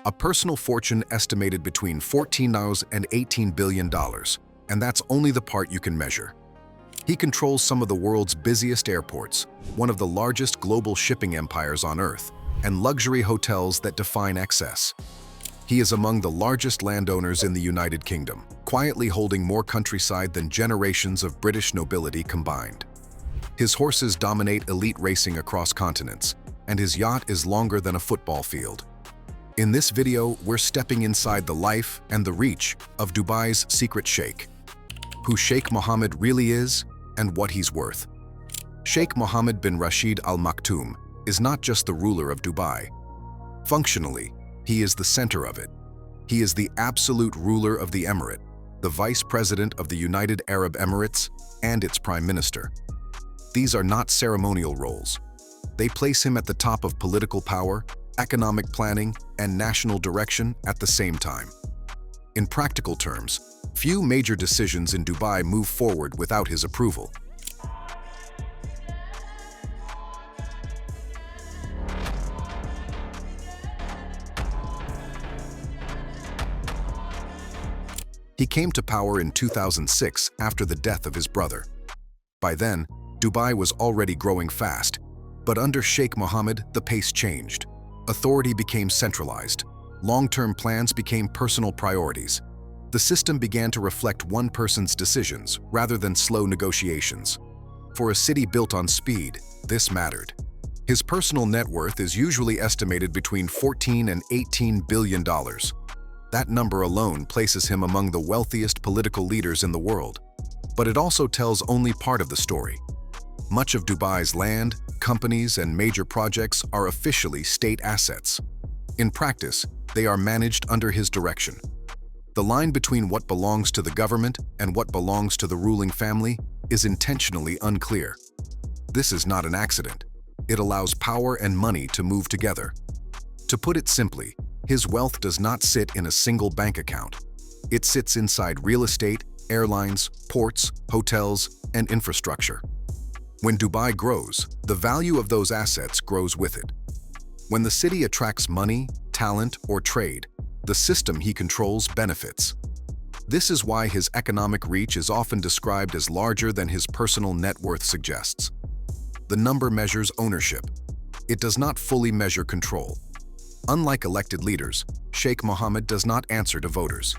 a personal fortune estimated between $14 and $18 billion, and that's only the part you can measure. He controls some of the world's busiest airports, one of the largest global shipping empires on Earth, and luxury hotels that define excess. He is among the largest landowners in the United Kingdom, quietly holding more countryside than generations of British nobility combined. His horses dominate elite racing across continents, and his yacht is longer than a football field. In this video, we're stepping inside the life and the reach of Dubai's secret sheikh. Who Sheikh Mohammed really is and what he's worth. Sheikh Mohammed bin Rashid Al Maktoum is not just the ruler of Dubai. Functionally, he is the center of it. He is the absolute ruler of the emirate, the vice president of the United Arab Emirates, and its prime minister. These are not ceremonial roles. They place him at the top of political power, economic planning, and national direction at the same time. In practical terms, few major decisions in Dubai move forward without his approval. He came to power in 2006 after the death of his brother. By then, Dubai was already growing fast, but under Sheikh Mohammed, the pace changed. Authority became centralized. Long-term plans became personal priorities. The system began to reflect one person's decisions rather than slow negotiations. For a city built on speed, this mattered. His personal net worth is usually estimated between $14 and $18 billion. That number alone places him among the wealthiest political leaders in the world. But it also tells only part of the story. Much of Dubai's land, companies, and major projects are officially state assets. In practice, they are managed under his direction. The line between what belongs to the government and what belongs to the ruling family is intentionally unclear. This is not an accident. It allows power and money to move together. To put it simply, his wealth does not sit in a single bank account. It sits inside real estate, airlines, ports, hotels, and infrastructure. When Dubai grows, the value of those assets grows with it. When the city attracts money, talent, or trade, the system he controls benefits. This is why his economic reach is often described as larger than his personal net worth suggests. The number measures ownership. It does not fully measure control. Unlike elected leaders, Sheikh Mohammed does not answer to voters.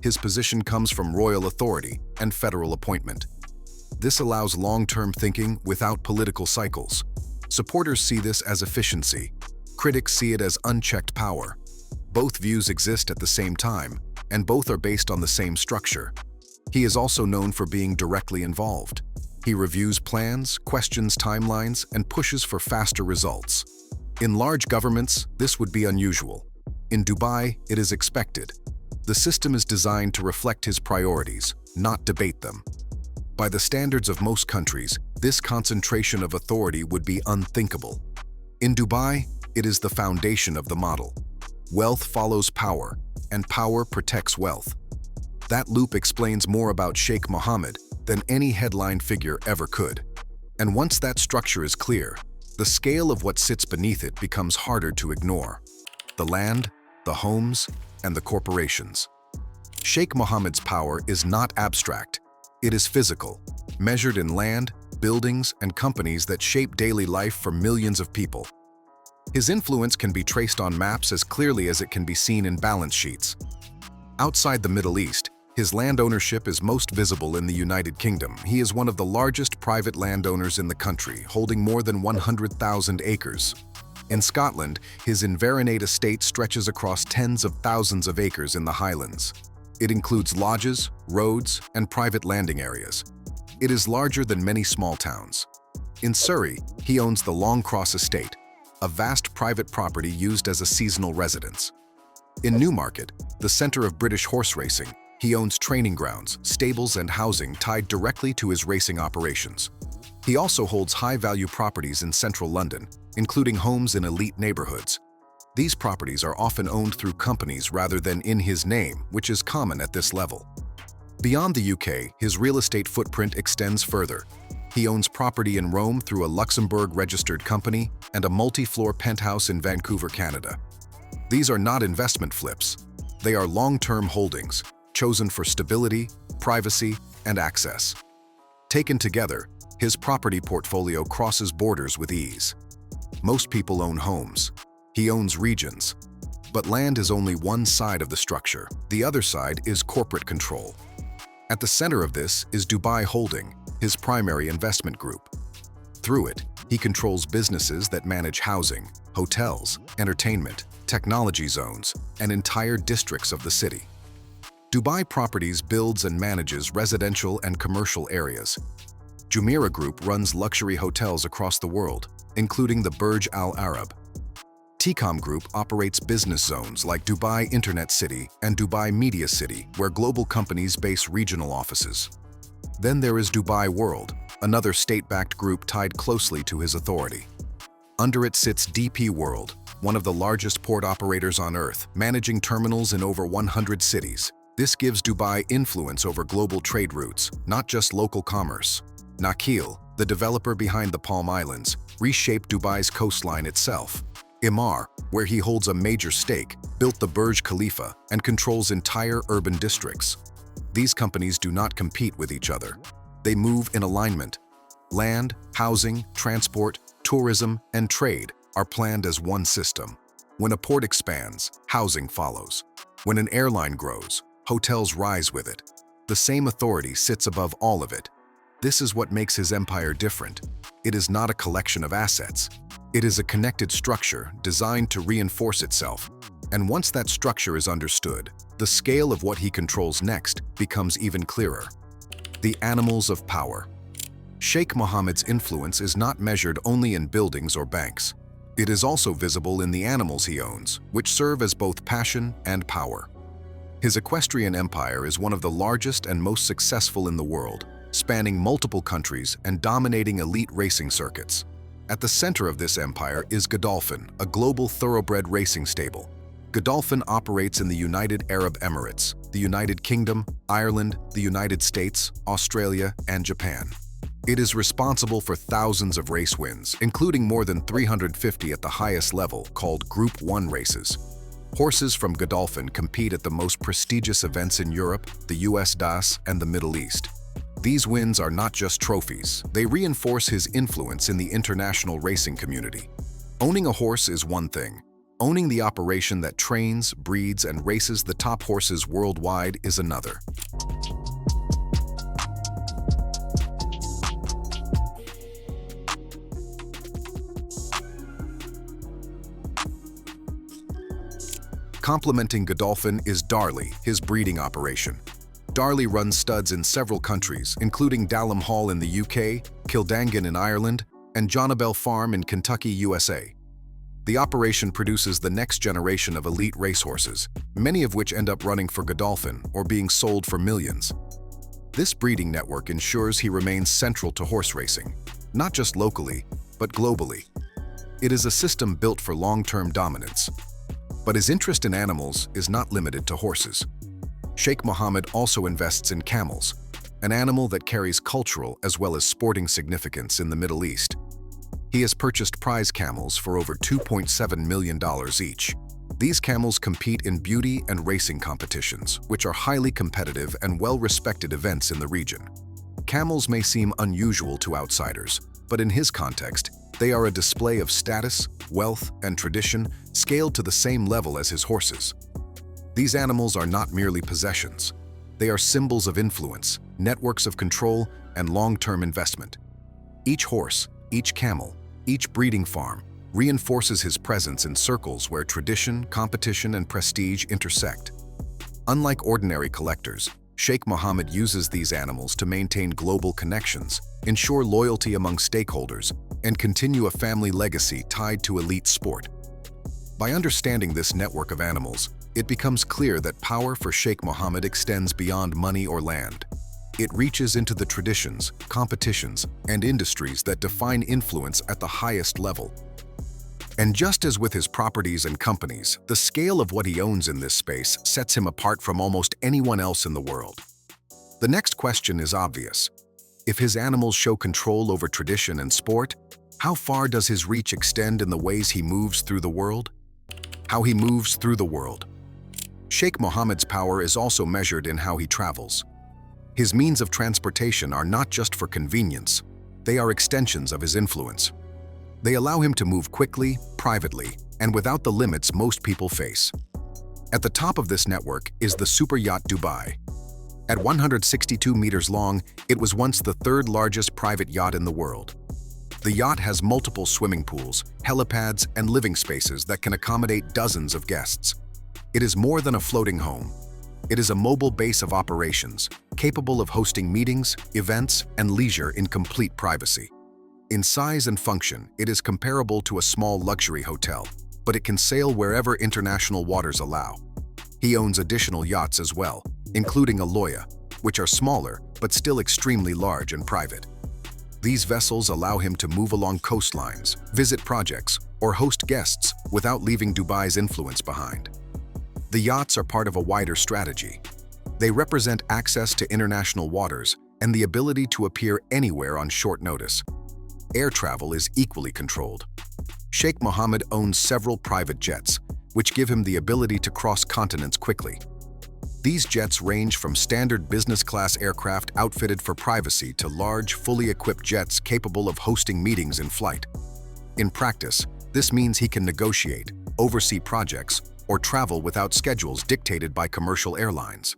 His position comes from royal authority and federal appointment. This allows long-term thinking without political cycles. Supporters see this as efficiency. Critics see it as unchecked power. Both views exist at the same time, and both are based on the same structure. He is also known for being directly involved. He reviews plans, questions timelines, and pushes for faster results. In large governments, this would be unusual. In Dubai, it is expected. The system is designed to reflect his priorities, not debate them. By the standards of most countries, this concentration of authority would be unthinkable. In Dubai, it is the foundation of the model. Wealth follows power, and power protects wealth. That loop explains more about Sheikh Mohammed than any headline figure ever could. And once that structure is clear, the scale of what sits beneath it becomes harder to ignore. The land, the homes, and the corporations. Sheikh Mohammed's power is not abstract. It is physical, measured in land, buildings, and companies that shape daily life for millions of people. His influence can be traced on maps as clearly as it can be seen in balance sheets. Outside the Middle East, his land ownership is most visible in the United Kingdom. He is one of the largest private landowners in the country, holding more than 100,000 acres. In Scotland, his Inverness estate stretches across tens of thousands of acres in the Highlands. It includes lodges, roads, and private landing areas. It is larger than many small towns. In Surrey, he owns the Long Cross estate, a vast private property used as a seasonal residence. In Newmarket, the center of British horse racing, he owns training grounds, stables, and housing tied directly to his racing operations. He also holds high-value properties in central London, including homes in elite neighborhoods. These properties are often owned through companies rather than in his name, which is common at this level. Beyond the UK, his real estate footprint extends further. He owns property in Rome through a Luxembourg-registered company and a multi-floor penthouse in Vancouver, Canada. These are not investment flips. They are long-term holdings, chosen for stability, privacy, and access. Taken together, his property portfolio crosses borders with ease. Most people own homes. He owns regions. But land is only one side of the structure. The other side is corporate control. At the center of this is Dubai Holding, his primary investment group. Through it, he controls businesses that manage housing, hotels, entertainment, technology zones, and entire districts of the city. Dubai Properties builds and manages residential and commercial areas. Jumeirah Group runs luxury hotels across the world, including the Burj Al Arab. TCOM Group operates business zones like Dubai Internet City and Dubai Media City, where global companies base regional offices. Then there is Dubai World, another state-backed group tied closely to his authority. Under it sits DP World, one of the largest port operators on Earth, managing terminals in over 100 cities. This gives Dubai influence over global trade routes, not just local commerce. Nakheel, the developer behind the Palm Islands, reshaped Dubai's coastline itself. Emaar, where he holds a major stake, built the Burj Khalifa and controls entire urban districts. These companies do not compete with each other. They move in alignment. Land, housing, transport, tourism, and trade are planned as one system. When a port expands, housing follows. When an airline grows, hotels rise with it. The same authority sits above all of it. This is what makes his empire different. It is not a collection of assets. It is a connected structure designed to reinforce itself. And once that structure is understood, the scale of what he controls next becomes even clearer. The animals of power. Sheikh Mohammed's influence is not measured only in buildings or banks. It is also visible in the animals he owns, which serve as both passion and power. His equestrian empire is one of the largest and most successful in the world, spanning multiple countries and dominating elite racing circuits. At the center of this empire is Godolphin, a global thoroughbred racing stable. Godolphin operates in the United Arab Emirates, the United Kingdom, Ireland, the United States, Australia, and Japan. It is responsible for thousands of race wins, including more than 350 at the highest level, called Group 1 races. Horses from Godolphin compete at the most prestigious events in Europe, the US DAS, and the Middle East. These wins are not just trophies, they reinforce his influence in the international racing community. Owning a horse is one thing. Owning the operation that trains, breeds, and races the top horses worldwide is another. Complementing Godolphin is Darley, his breeding operation. Darley runs studs in several countries, including Dalham Hall in the UK, Kildangan in Ireland, and Jonabell Farm in Kentucky, USA. The operation produces the next generation of elite racehorses, many of which end up running for Godolphin or being sold for millions. This breeding network ensures he remains central to horse racing, not just locally, but globally. It is a system built for long-term dominance. But his interest in animals is not limited to horses. Sheikh Mohammed also invests in camels, an animal that carries cultural as well as sporting significance in the Middle East. He has purchased prize camels for over $2.7 million each. These camels compete in beauty and racing competitions, which are highly competitive and well-respected events in the region. Camels may seem unusual to outsiders, but in his context, they are a display of status, wealth, and tradition scaled to the same level as his horses. These animals are not merely possessions. They are symbols of influence, networks of control, and long-term investment. Each horse, each camel, each breeding farm reinforces his presence in circles where tradition, competition, and prestige intersect. Unlike ordinary collectors, Sheikh Mohammed uses these animals to maintain global connections, ensure loyalty among stakeholders, and continue a family legacy tied to elite sport. By understanding this network of animals, it becomes clear that power for Sheikh Mohammed extends beyond money or land. It reaches into the traditions, competitions, and industries that define influence at the highest level. And just as with his properties and companies, the scale of what he owns in this space sets him apart from almost anyone else in the world. The next question is obvious. If his animals show control over tradition and sport, how far does his reach extend in the ways he moves through the world? How he moves through the world. Sheikh Mohammed's power is also measured in how he travels. His means of transportation are not just for convenience, they are extensions of his influence. They allow him to move quickly, privately, and without the limits most people face. At the top of this network is the super yacht Dubai. At 162 meters long, it was once the third largest private yacht in the world. The yacht has multiple swimming pools, helipads, and living spaces that can accommodate dozens of guests. It is more than a floating home. It is a mobile base of operations, capable of hosting meetings, events, and leisure in complete privacy. In size and function, it is comparable to a small luxury hotel, but it can sail wherever international waters allow. He owns additional yachts as well, including a Loya, which are smaller but still extremely large and private. These vessels allow him to move along coastlines, visit projects, or host guests without leaving Dubai's influence behind. The yachts are part of a wider strategy. They represent access to international waters and the ability to appear anywhere on short notice. Air travel is equally controlled. Sheikh Mohammed owns several private jets, which give him the ability to cross continents quickly. These jets range from standard business-class aircraft outfitted for privacy to large, fully equipped jets capable of hosting meetings in flight. In practice, this means he can negotiate, oversee projects, or travel without schedules dictated by commercial airlines.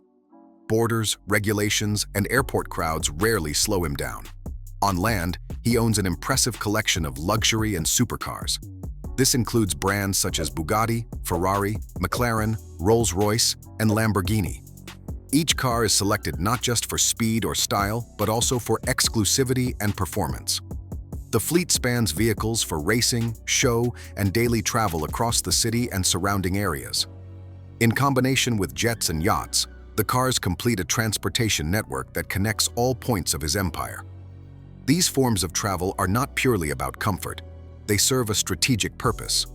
Borders, regulations, and airport crowds rarely slow him down. On land, he owns an impressive collection of luxury and supercars. This includes brands such as Bugatti, Ferrari, McLaren, Rolls-Royce, and Lamborghini. Each car is selected not just for speed or style, but also for exclusivity and performance. The fleet spans vehicles for racing, show, and daily travel across the city and surrounding areas. In combination with jets and yachts, the cars complete a transportation network that connects all points of his empire. These forms of travel are not purely about comfort. They serve a strategic purpose.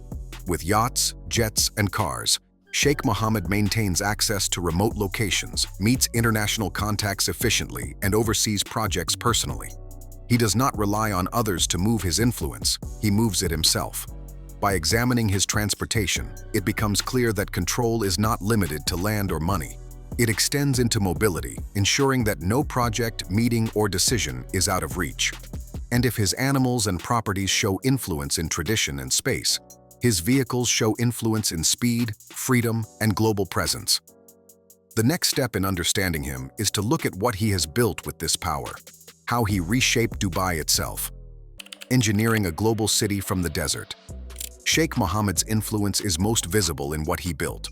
With yachts, jets, and cars, Sheikh Mohammed maintains access to remote locations, meets international contacts efficiently, and oversees projects personally. He does not rely on others to move his influence, he moves it himself. By examining his transportation, it becomes clear that control is not limited to land or money. It extends into mobility, ensuring that no project, meeting, or decision is out of reach. And if his animals and properties show influence in tradition and space, his vehicles show influence in speed, freedom, and global presence. The next step in understanding him is to look at what he has built with this power, how he reshaped Dubai itself. Engineering a global city from the desert. Sheikh Mohammed's influence is most visible in what he built.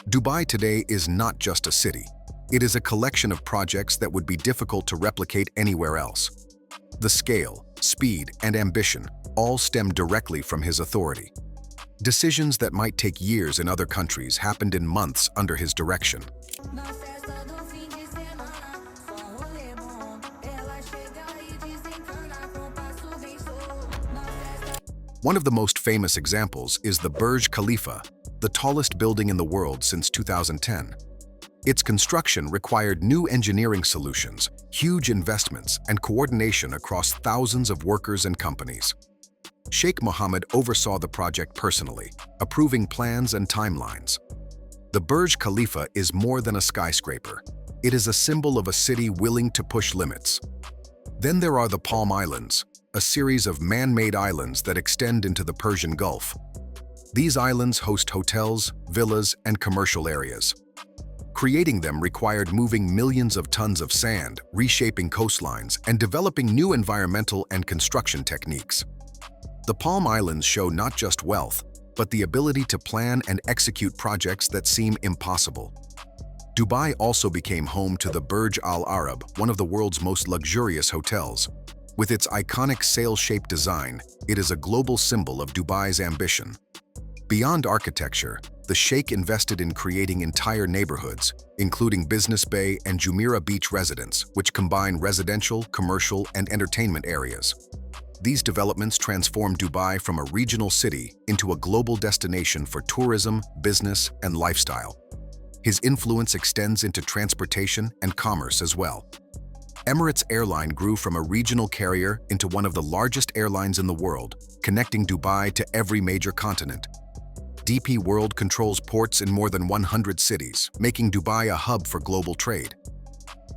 Dubai today is not just a city. It is a collection of projects that would be difficult to replicate anywhere else. The scale, speed, and ambition all stem directly from his authority. Decisions that might take years in other countries happened in months under his direction. One of the most famous examples is the Burj Khalifa, the tallest building in the world since 2010. Its construction required new engineering solutions, huge investments, and coordination across thousands of workers and companies. Sheikh Mohammed oversaw the project personally, approving plans and timelines. The Burj Khalifa is more than a skyscraper. It is a symbol of a city willing to push limits. Then there are the Palm Islands, a series of man-made islands that extend into the Persian Gulf. These islands host hotels, villas, and commercial areas. Creating them required moving millions of tons of sand, reshaping coastlines, and developing new environmental and construction techniques. The Palm Islands show not just wealth, but the ability to plan and execute projects that seem impossible. Dubai also became home to the Burj Al Arab, one of the world's most luxurious hotels. With its iconic sail-shaped design, it is a global symbol of Dubai's ambition. Beyond architecture, the Sheikh invested in creating entire neighborhoods, including Business Bay and Jumeirah Beach residents, which combine residential, commercial, and entertainment areas. These developments transformed Dubai from a regional city into a global destination for tourism, business, and lifestyle. His influence extends into transportation and commerce as well. Emirates Airline grew from a regional carrier into one of the largest airlines in the world, connecting Dubai to every major continent. DP World controls ports in more than 100 cities, making Dubai a hub for global trade.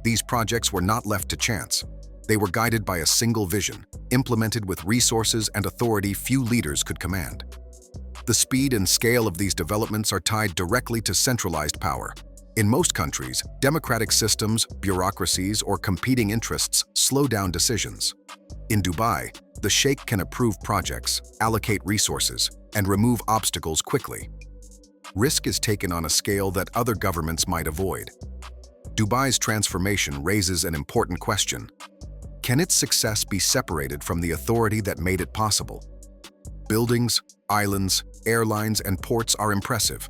These projects were not left to chance. They were guided by a single vision, implemented with resources and authority few leaders could command. The speed and scale of these developments are tied directly to centralized power. In most countries, democratic systems, bureaucracies, or competing interests slow down decisions. In Dubai, the Sheikh can approve projects, allocate resources, and remove obstacles quickly. Risk is taken on a scale that other governments might avoid. Dubai's transformation raises an important question. Can its success be separated from the authority that made it possible? Buildings, islands, airlines, and ports are impressive.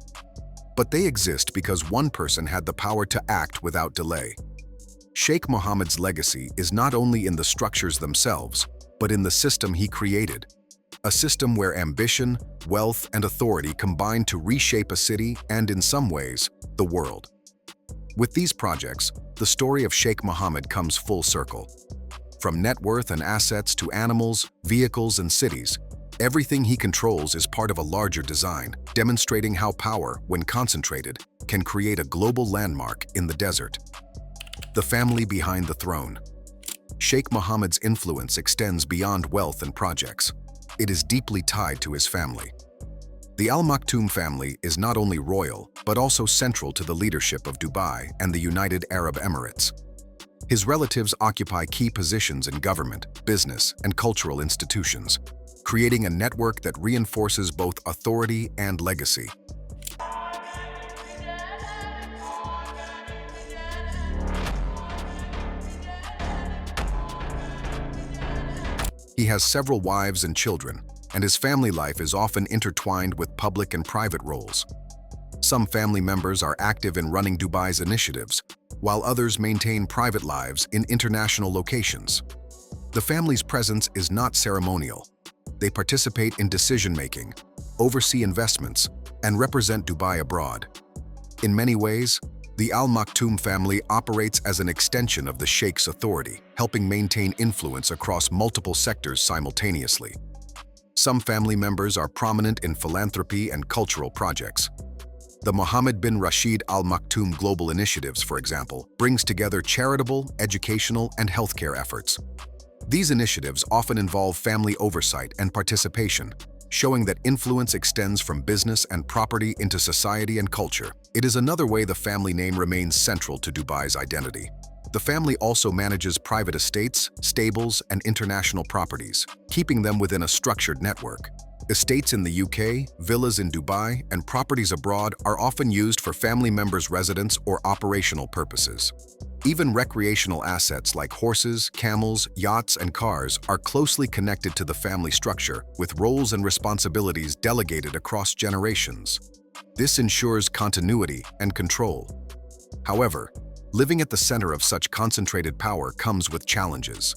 But they exist because one person had the power to act without delay. Sheikh Mohammed's legacy is not only in the structures themselves, but in the system he created. A system where ambition, wealth, and authority combine to reshape a city and, in some ways, the world. With these projects, the story of Sheikh Mohammed comes full circle. From net worth and assets to animals, vehicles, and cities, everything he controls is part of a larger design, demonstrating how power, when concentrated, can create a global landmark in the desert. The family behind the throne. Sheikh Mohammed's influence extends beyond wealth and projects. It is deeply tied to his family. The Al Maktoum family is not only royal, but also central to the leadership of Dubai and the United Arab Emirates. His relatives occupy key positions in government, business, and cultural institutions, creating a network that reinforces both authority and legacy. He has several wives and children, and his family life is often intertwined with public and private roles. Some family members are active in running Dubai's initiatives, while others maintain private lives in international locations. The family's presence is not ceremonial. They participate in decision-making, oversee investments, and represent Dubai abroad. In many ways, the Al Maktoum family operates as an extension of the Sheikh's authority, helping maintain influence across multiple sectors simultaneously. Some family members are prominent in philanthropy and cultural projects. The Mohammed bin Rashid Al Maktoum Global Initiatives, for example, brings together charitable, educational, and healthcare efforts. These initiatives often involve family oversight and participation, showing that influence extends from business and property into society and culture. It is another way the family name remains central to Dubai's identity. The family also manages private estates, stables, and international properties, keeping them within a structured network. Estates in the UK, villas in Dubai, and properties abroad are often used for family members' residence or operational purposes. Even recreational assets like horses, camels, yachts, and cars are closely connected to the family structure, with roles and responsibilities delegated across generations. This ensures continuity and control. However, living at the center of such concentrated power comes with challenges.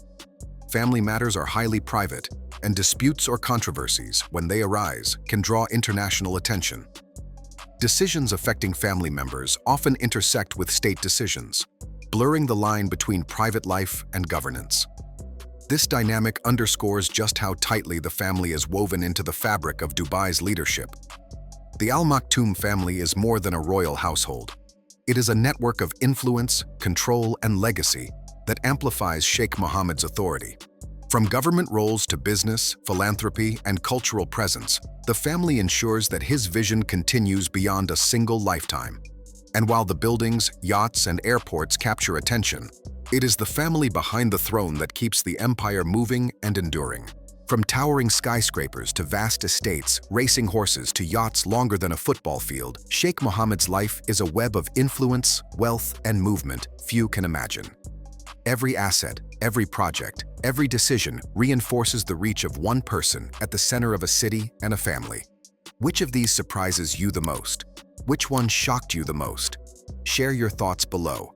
Family matters are highly private, and disputes or controversies, when they arise, can draw international attention. Decisions affecting family members often intersect with state decisions, blurring the line between private life and governance. This dynamic underscores just how tightly the family is woven into the fabric of Dubai's leadership. The Al Maktoum family is more than a royal household. It is a network of influence, control, and legacy that amplifies Sheikh Mohammed's authority. From government roles to business, philanthropy, and cultural presence, the family ensures that his vision continues beyond a single lifetime. And while the buildings, yachts, and airports capture attention, it is the family behind the throne that keeps the empire moving and enduring. From towering skyscrapers to vast estates, racing horses to yachts longer than a football field, Sheikh Mohammed's life is a web of influence, wealth, and movement few can imagine. Every asset, every project, every decision reinforces the reach of one person at the center of a city and a family. Which of these surprises you the most? Which one shocked you the most? Share your thoughts below.